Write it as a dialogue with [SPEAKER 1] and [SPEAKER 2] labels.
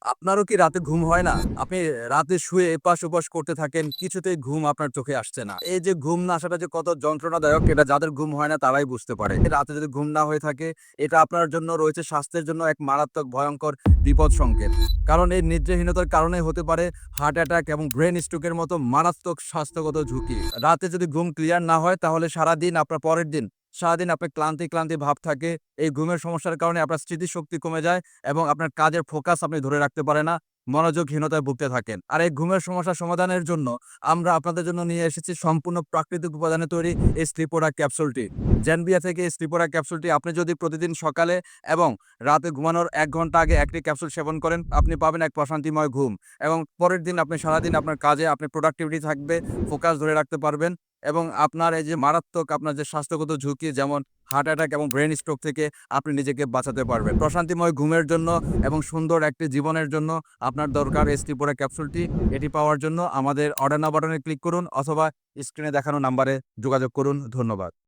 [SPEAKER 1] আপনারও কি রাতে ঘুম হয় না? আপনি রাতে শুয়ে এপাশ-ওপাশ করতে থাকেন, কিছুতেই ঘুম আপনার চোখে আসছে না। এই যে ঘুম না আসাটা যে কত যন্ত্রণাদায়ক এটা যাদের ঘুম হয় না তারাই বুঝতে পারে। রাতে যদি ঘুম না হয়ে থাকে এটা আপনার জন্য রয়েছে স্বাস্থ্যের জন্য এক মারাত্মক ভয়ংকর বিপদ সংকেত। কারণ এই নিদ্রাহীনতার কারণে হতে পারে হার্ট অ্যাটাক এবং ব্রেইন স্ট্রোকের মতো মারাত্মক স্বাস্থ্যগত ঝুঁকি। রাতে যদি ঘুম ক্লিয়ার না হয় তাহলে সারাদিন আপনার পরের দিন সারাদিন আপনার ক্লান্তি ভাব থাকে। এই ঘুমের সমস্যার কারণে আপনার স্মৃতিশক্তি কমে যায় এবং আপনার কাজের ফোকাস আপনি ধরে রাখতে পারেন না। মনোযোগহীনতায় ভুগতে থাকেন। আর এই ঘুমের সমস্যা সমাধানের জন্য আমরা আপনাদের জন্য নিয়ে এসেছি সম্পূর্ণ প্রাকৃতিক উপাদানে তৈরি এই স্লিপোরা ক্যাপসুলটি। জেনভিয়া থেকে এই স্লিপোরা ক্যাপসুলটি আপনি যদি প্রতিদিন সকালে এবং রাতে ঘুমানোর ১ ঘন্টা আগে একটি ক্যাপসুল সেবন করেন, আপনি পাবেন এক প্রশান্তিময় ঘুম এবং পরের দিন আপনি সারাদিন আপনার কাজে আপনি প্রোডাক্টিভিটি থাকবে, ফোকাস ধরে রাখতে পারবেন এবং আপনার এই যে মারাত্মক আপনার যে স্বাস্থ্যগত ঝুঁকি যেমন হার্ট অ্যাটাক এবং ব্রেইন স্ট্রোক থেকে আপনি নিজেকে বাঁচাতে পারবেন। প্রশান্তিময় ঘুমের জন্য এবং সুন্দর একটি জীবনের জন্য আপনার দরকার এই স্লিপোরা ক্যাপসুলটি। এটি পাওয়ার জন্য আমাদের অর্ডার নাও বাটনে ক্লিক করুন অথবা স্ক্রিনে দেখানো নাম্বারে যোগাযোগ করুন। ধন্যবাদ।